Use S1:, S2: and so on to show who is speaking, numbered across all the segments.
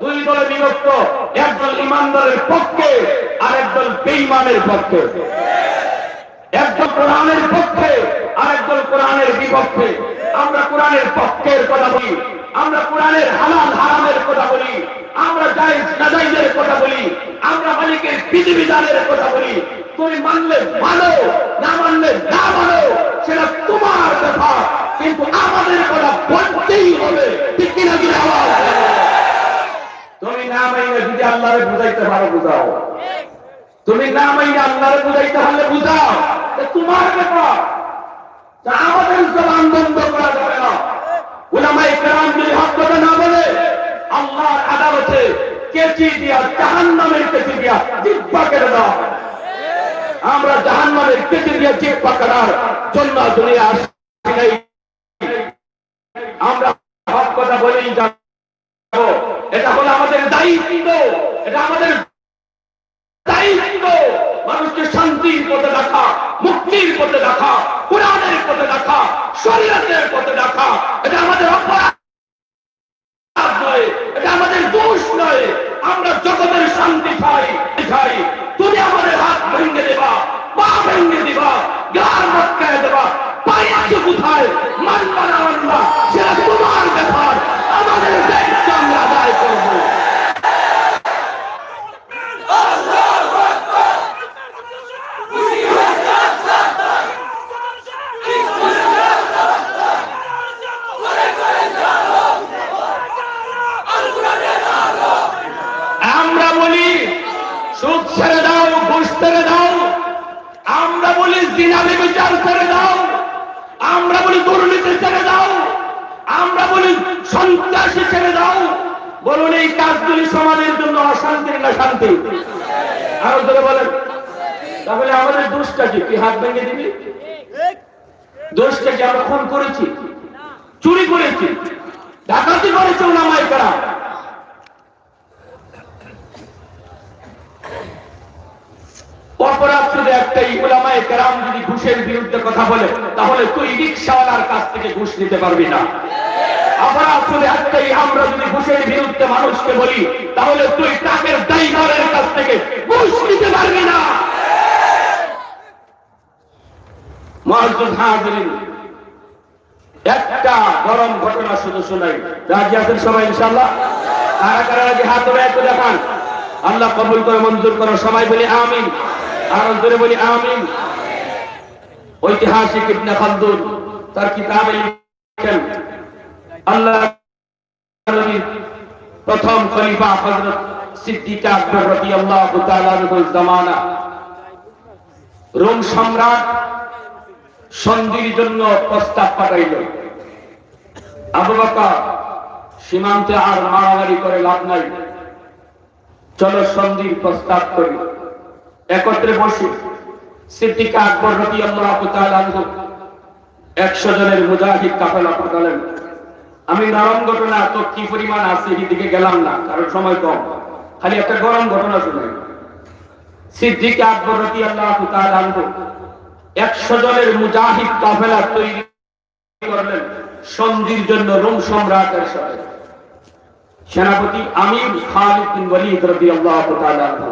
S1: দুই দলে বিভক্ত, একদল ইমানদারের পক্ষে আর একদল বেঈমানের পক্ষে, একদল কোরআনের পক্ষে আর একদল কোরআনের বিপক্ষে। আমরা কোরআনের পক্ষের কথা বলি, আমরা কোরআনের হালাল হারামের কথা বলি, আমরা জায়েজ নাজায়েজের কথা বলি, আমরা মালিকের বিধিবিধানের কথা বলি। তুমি মানলে মানো, না মানলে না মানো, সেটা তোমার ব্যাপার, কিন্তু আমাদের কথা বলতেই হবে, ঠিক কিনা? কি আওয়াজ? তুমি না মাইনে যদি আল্লাহরে বুঝাইতে পারো বুঝাও, তুমি না মাইনে আল্লাহরে বুঝাইতে পারলে বুঝাও, তোমার ব্যাপার। আমাদের জবান বন্ধ করা যাবে না। উলামায়ে কেরাম যদি হক কথা না বলে আল্লাহর আদালতে কেচি দিয়া, জাহান্নামের কেচি দিয়া জিহ্বা কেটে দাও। আমরা জাহান্নামের কেচি দিয়া জিহ্বা কাটার জন্য দুনিয়া আসি নাই। আমরা হক কথা বলেই যাব, এটা হলো আমাদের দায়িত্ব, এটা আমাদের দায়িত্ব। মানুষকে শান্তির পথে রাখা, মুক্তির পথে রাখা, কোরআনের পথে রাখা, শরীয়তের পথে রাখা, এটা আমাদের অপরাধ নয়, এটা আমাদের দোষ নয়। আমরা জগতের শান্তি চাই, তুমি আমাদের হাত ভেঙে দেবা, পা ভেঙে দিবা, গার মটকায় দেবা, পাইয়াছে কোথায় মানবা না মানবা সেটা তোমার ব্যাপার। আমাদের দায়িত্ব আমরা আদায় করবো। আমরা বলি সুদ ছেড়ে দাও, ঘুষ ছেড়ে দাও, আমরা বলি জিনা ব্যভিচার ছেড়ে দাও, আমরা বলি দুর্নীতি ছেড়ে দাও, আমরা বলি সন্ত্রাসী ছেড়ে দাও। বলুন এই কাজগুলি সমাজের জন্য অশান্তির না শান্তি? আরো ধরে বলেন। তাহলে আমাদের দোষটা কি? কি হাত ভেঙে দিবি? দোষটা কি? আমরা খুন করেছি, চুরি করেছি, ডাকাতি করেছে উলামায়ে কেরাম। অপরাধ শুধু একটাই, উলামায়ে কেরাম যদি ঘুষের বিরুদ্ধে কথা বলে তাহলে তুই রিকশাওয়ালার কাছ থেকে ঘুষ নিতে পারবি না। অপরাধ শুধু একটাই, আমরা যদি ঘুষের বিরুদ্ধে মানুষকে বলি তাহলে তুই ট্রাকের ড্রাইভারের কাছ থেকে ঘুষ নিতে পারবি না। মুআজ্জিজ হাজিরিন, একটা গরম ঘটনা শুধু শোনাই। রাজি আছেন সবাই ইনশাআল্লাহ? কারা কারা রাজি? হাত ধরে একটু দেখান। আল্লাহ কবুল করে মঞ্জুর করো। সবাই বলি আমিন, আর জোরে বলি আমিন। ঐতিহাসিক ইবনে খালদুন তার কিতাবে লিখেন, আল্লাহ নবীর প্রথম খলিফা হযরত সিদ্দিক আকবর রাদিয়াল্লাহু তাআলা আনহুর জামানা রোম সম্রাট সন্ধির জন্য প্রস্তাব পাঠাইল। আবু বকর সীমান্তে আর মারামারি করে লাভ নাই, চলো সন্ধির প্রস্তাব করি, একত্রে বসি। সিদ্দিক আকবর রাদিয়াল্লাহু তাআলা আনহু 100 জনের মুজাহিদ কাফেলা পাঠালেন। আমি নরম ঘটনা তো কি পরিমাণ আছে এদিকে গেলাম না, কারণ সময় কম, খালি একটা গরম ঘটনা শুনাই। সিদ্দিক আকবর রাদিয়াল্লাহু তাআলা আনহু 100 জনের মুজাহিদ কাফেলা তৈরি করলেন সন্ধির জন্য রোম সম্রাটের সাথে। সেনাপতি আমির খালিদ বিন ওয়ালিদ রাদিয়াল্লাহু তাআলা আনহু,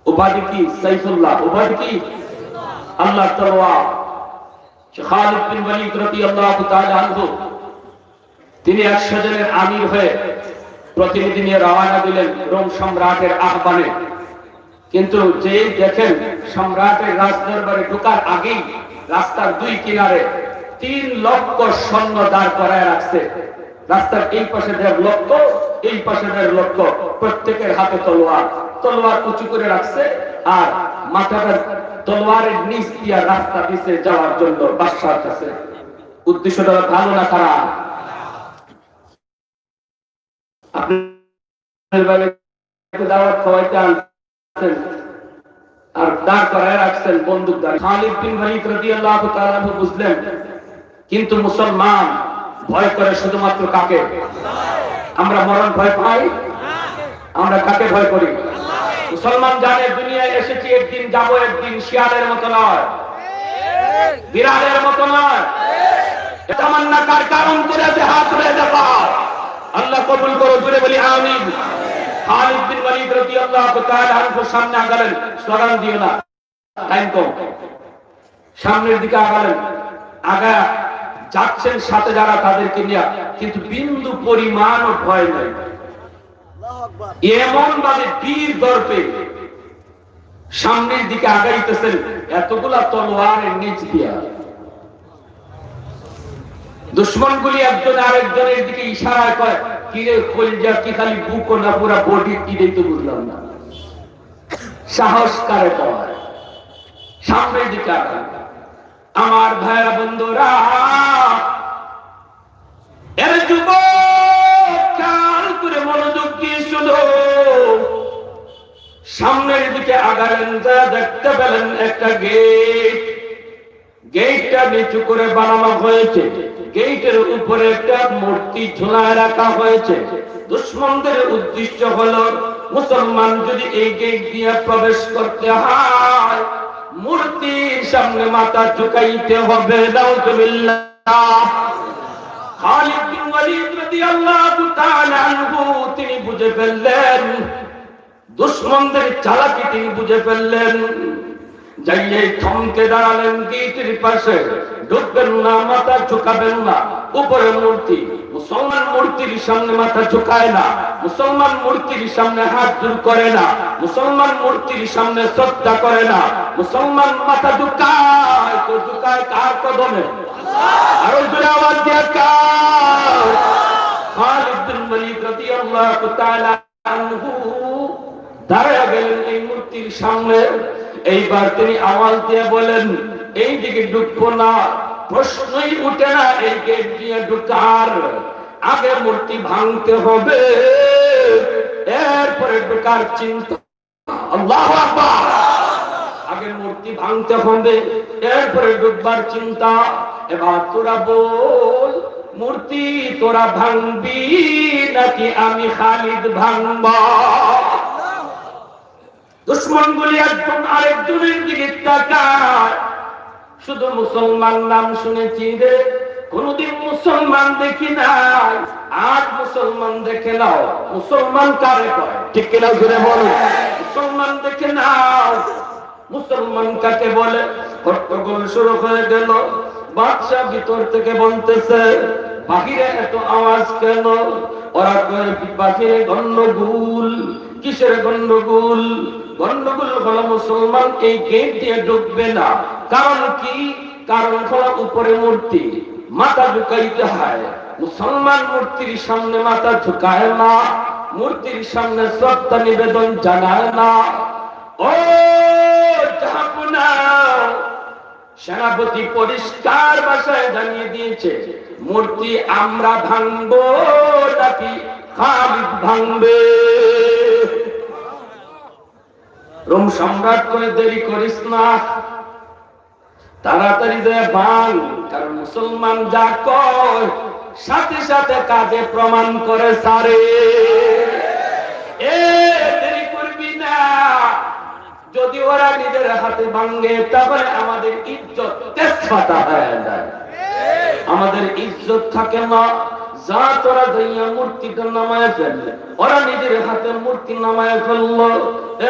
S1: উপাধি কি সাইফুল্লাহ, উপাধি কি আল্লাহ তলোয়ার। খালিদ বিন ওয়ালিদ রাদিয়াল্লাহু তাআলা আনহু তিনি 100 জনের আমির হয়ে প্রতিনিধি নিয়ে রওনা দিলেন রোম সম্রাটের আহ্বানে। কিন্তু যে দেখেন সম্রাটের রাজদরবারে ঢোকার আগেই রাস্তার দুই কিনারে 3 লক্ষ সৈন্য দাঁড় করায় রাখছে। রাস্তার এই পাশে 1.5 লক্ষ, এই পাশে 1.5 লক্ষ, প্রত্যেকের হাতে তলোয়ার, তলোয়ার উঁচু করে রাখছে, আর মাথাটা তলোয়ারের নিচ দিয়ে রাস্তা দিছে যাওয়ার জন্য বাদশার কাছে। উদ্দেশ্যটা ভালো না খারাপ? আপনার দাওয়াত খাওয়াইতে আনছেন আর দাঁড় করায় রাখছেন বন্দুকধারী। খালিদ বিন ওয়ালিদ রাদিয়াল্লাহু তাআলা বুঝলেন, কিন্তু মুসলমান ভয় করে শুধুমাত্র কাকে? আমরা মরণ ভয় পাই, আমরা কাকে ভয় করি? মুসলমান জানে দুনিয়ায় এসেছি একদিন, যাব একদিন, শিয়ালের মতো নয়, বিড়ালের মতো নয়। তামান্না কার কারণ করে হাত ধরে দেখা আল্লাহ কবুল করো, জোরে বলি আমিন। খালিদ বিন ওয়ালিদ রাদিয়াল্লাহু তাআলা আনহু সামনে আগালেন, স্লোগান দিও না, টাইম কম। সামনের দিকে আগালেন, আগা যাচ্ছেন সাথে যারা তাদেরকে নিয়ে, কিন্তু বিন্দু পরিমাণও ভয় নাই। এমন ভাবে বীর দর্পে সামনের দিকে আগাইতেছেন, এতগুলা তলোয়ারের নিচ দিয়া। দুশ্মনগুলি একজন আরেকজনের দিকে ইশারা করে, কিরে কলজা কি খালি বুক না পুরা বডি, কিরে তো বুঝলাম না। সাহস কারে পায়? সামনের দিকে আগান। আমার ভাইরা বন্ধুরা, এর যুবক কাল করে মনোযোগ দিয়ে শুনো। সামনের দিকে আগালেন, যা দেখতে পেলেন একটা গেট। গেটটা নিচু করে বানানো হয়েছে, গেটের উপরে একটা মূর্তি ঝুলায় রাখা হয়েছে। দুশ্মনদের উদ্দেশ্য হলো, মুসলমান যদি এই গেট দিয়ে প্রবেশ করতে হয়, মূর্তির সামনে মাথা ঝুঁকাইতে হবে। নাউযুবিল্লাহ। খালিদ বিন ওয়ালিদ রাদিয়াল্লাহু তাআলা আনহু তিনি বুঝে ফেললেন, দুশ্মনদের চালাকি তিনি বুঝে ফেললেন। যাইয়ে থমকে দাঁড়ালেন গেটের পাশে। ঢুকবেন না, মাথা ঝুঁকাবেন না। উপরে মূর্তি, মুসলমান মূর্তির সামনে মাথা ঝুঁকায় না, মুসলমান মূর্তির সামনে হাত জোড় করে না, মুসলমান মূর্তির সামনে শ্রদ্ধা করে না। মুসলমান মাথা ঝুঁকায় তো ঝুঁকায় কার কদমে? আরো জোরে আওয়াজ দিয়ে কার? খালিদ বিন ওয়ালিদ রাদিয়াল্লাহু তাআলা আনহু দাঁড়ায় গেলেন এই মূর্তির সামনে। এইবার তিনি আওয়াজ দিয়ে বলেন, এই দিকে ঢুকবো না, প্রশ্নই উঠে না এই গেট দিয়ে ঢুকার। আগে মূর্তি ভাঙতে হবে, এরপরে ঢুকার চিন্তা। আল্লাহু আকবার। আগে মূর্তি ভাঙতে হবে, এরপরে ঢুকবার চিন্তা। এবার তোরা বল, মূর্তি তোরা ভাঙবি নাকি আমি খালিদ ভাঙবো? দুশ্মনগুলি একজন আরেকজনের দিকে তাকায়। শুধু মুসলমান নাম শুনেছি রে, কোনদিন মুসলমান দেখি নাই। আজ মুসলমান দেখে নাও। মুসলমান কারে কয়? ঠিক কিনা জোরে বলো। মুসলমান দেখে নাও। মুসলমান কাকে বলে? হট্টগোল শুরু হয়ে গেল। বাদশা ভিতর থেকে বলতেছে, বাহিরে এত আওয়াজ কেন? ওরা কয় বাহিরে গন্ডগোল। কিসের গন্ডগোল? গন্ডগোল হলো মুসলমান এই গেট দিয়ে ঢুকবে না। কারণ কি? কারণ হলো উপরে মূর্তি, মাথা ঝুঁকাইতে হয়। মুসলমান মূর্তির সামনে মাথা ঝুঁকায় না, মূর্তির সামনে শ্রদ্ধা নিবেদন জানায় না। ও জাহাপনা, সেনাপতি পরিষ্কার ভাষায় জানিয়ে দিয়েছে, মূর্তি আমরা ভাঙবো নাকি খালিদ ভাঙবে? রোম সম্রাট করে দেরি করিস না, তাড়াতাড়ি যায় ভাঙ। কারণ মুসলমান যা কয় সাথে সাথে কাজে প্রমাণ করে সারে। দেরি করবি না। যদি ওরা নিজের হাতে ভাঙে তাহলে আমাদের ইজ্জত তেজপাতা হয়ে যায়, আমাদের ইজ্জত থাকে না। যা তোরা যাইয়া মূর্তিটা নামায় ফেললে, ওরা নিজের হাতে মূর্তি নামায় ফেললো।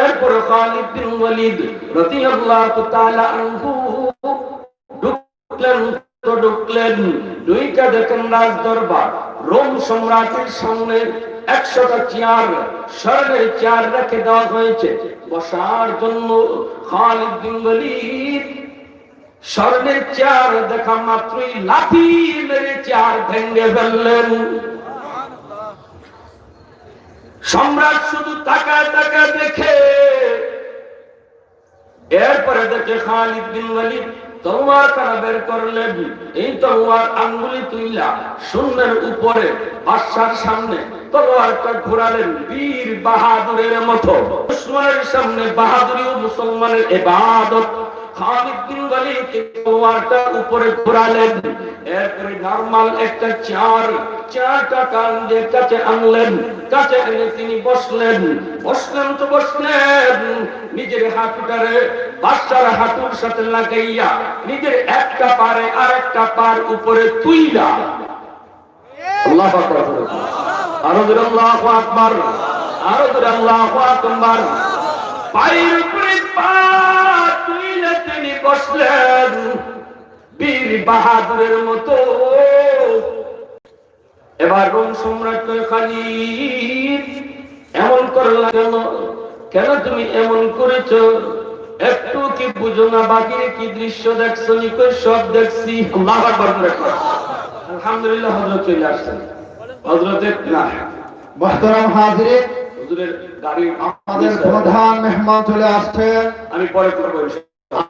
S1: এরপরে খালিদ বিন ওয়ালিদ রাদিয়াল্লাহু তাআলা আনহু ঢুকলেন। দুইটা দেখেন রাজ দরবার, রোম সম্রাটের সামনে 100টা চেয়ার, স্বর্ণের চেয়ার রেখে দেওয়া হয়েছে বসার জন্য। খালিদ বিন ওয়ালিদ স্বর্ণের চেয়ার দেখা মাত্রই লাঠি মেরে চেয়ার ভেঙে ফেললেন। সম্রাট শুধু তাকায় তাকায় দেখে। এরপরে দেখে খালিদ বিন ওয়ালিদ তলোয়ার কারা বের করলেন। এই তলোয়ার আঙ্গুলি তুইলা শূন্যের উপরে বাদশার সামনে তলোয়ারটা ঘোরালেন বীর বাহাদুরের মতো। দুশমনের সামনে বাহাদুরি ও মুসলমানের ইবাদত। খালিদ বিন ওয়ালিদ তলোয়ারটা উপরে ঘোরালেন। এরপরে নরমাল একটা চারটা কান দিয়ে কাছে আনলেন। কাছে এনে তিনি বসলেন তো বসলেন, নিজের হাঁটুটারে বাদশার হাঁটুর সাথে লাগাইয়া নিজের একটা পারে আর একটা পার উপরে তুইলা। আল্লাহু আকবার। আরো জোরে আল্লাহু আকবার, আরো জোরে আল্লাহু আকবার। পায়ের উপরে পা তুলে তিনি বসলেন বীর বাহাদুরের মতো। এবার রোম সম্রাট খালিদ এমন করলা কেন? কেন তুমি এমন করেছো? একটু কি বুঝো না বাকি কি দৃশ্য দেখছো? নিকট সব দেখছি। আল্লাহু আকবার করে আলহামদুলিল্লাহ। হযরত চলে আসছেন। হযরতের না
S2: মুহতারাম হাজিরিন,
S1: হুজুরের গাড়ি
S2: আমাদের প্রধান মেহমান চলে আসছেন।
S1: আমি পরে করব ইনশাআল্লাহ।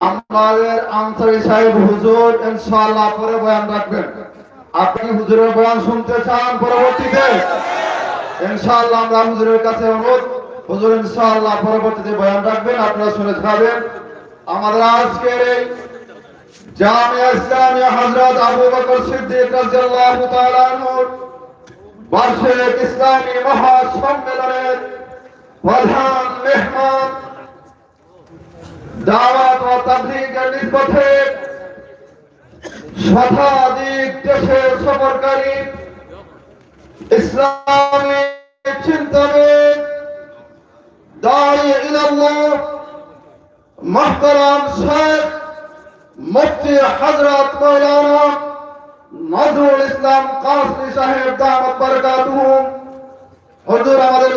S2: আমাদের আনসারী সাহেব হুজুর ইনশাআল্লাহ পরে বয়ান রাখবেন। আপনি হুজুরের বয়ান শুনতে চান পরবর্তীতে? ইনশাআল্লাহ আমরা হুজুরের কাছে অনুরোধ, হুজুর ইনশাআল্লাহ পরবর্তীতে বয়ান রাখবেন, আপনারা শুনে যাবেন। আমাদের আজকের এই জামিয়া ইসলামিয়া হযরত আবু বকর সিদ্দিক রাদিয়াল্লাহু তাআলা আনহুর বার্ষিক ইসলামী মহাসম্মেলনের প্রধান মেহমান, দাওয়াত ও তাবলীগের নিসবতে শতাধিক দেশের সফরকারী ইসলামী চিন্তাবিদ, দাঈ ইলাল্লাহ মুহতারাম শেখ মুফতি হযরত মাওলানা নজরুল ইসলাম কাসমি সাহেব দামাত বরকাতুহু, হুজুর আমাদের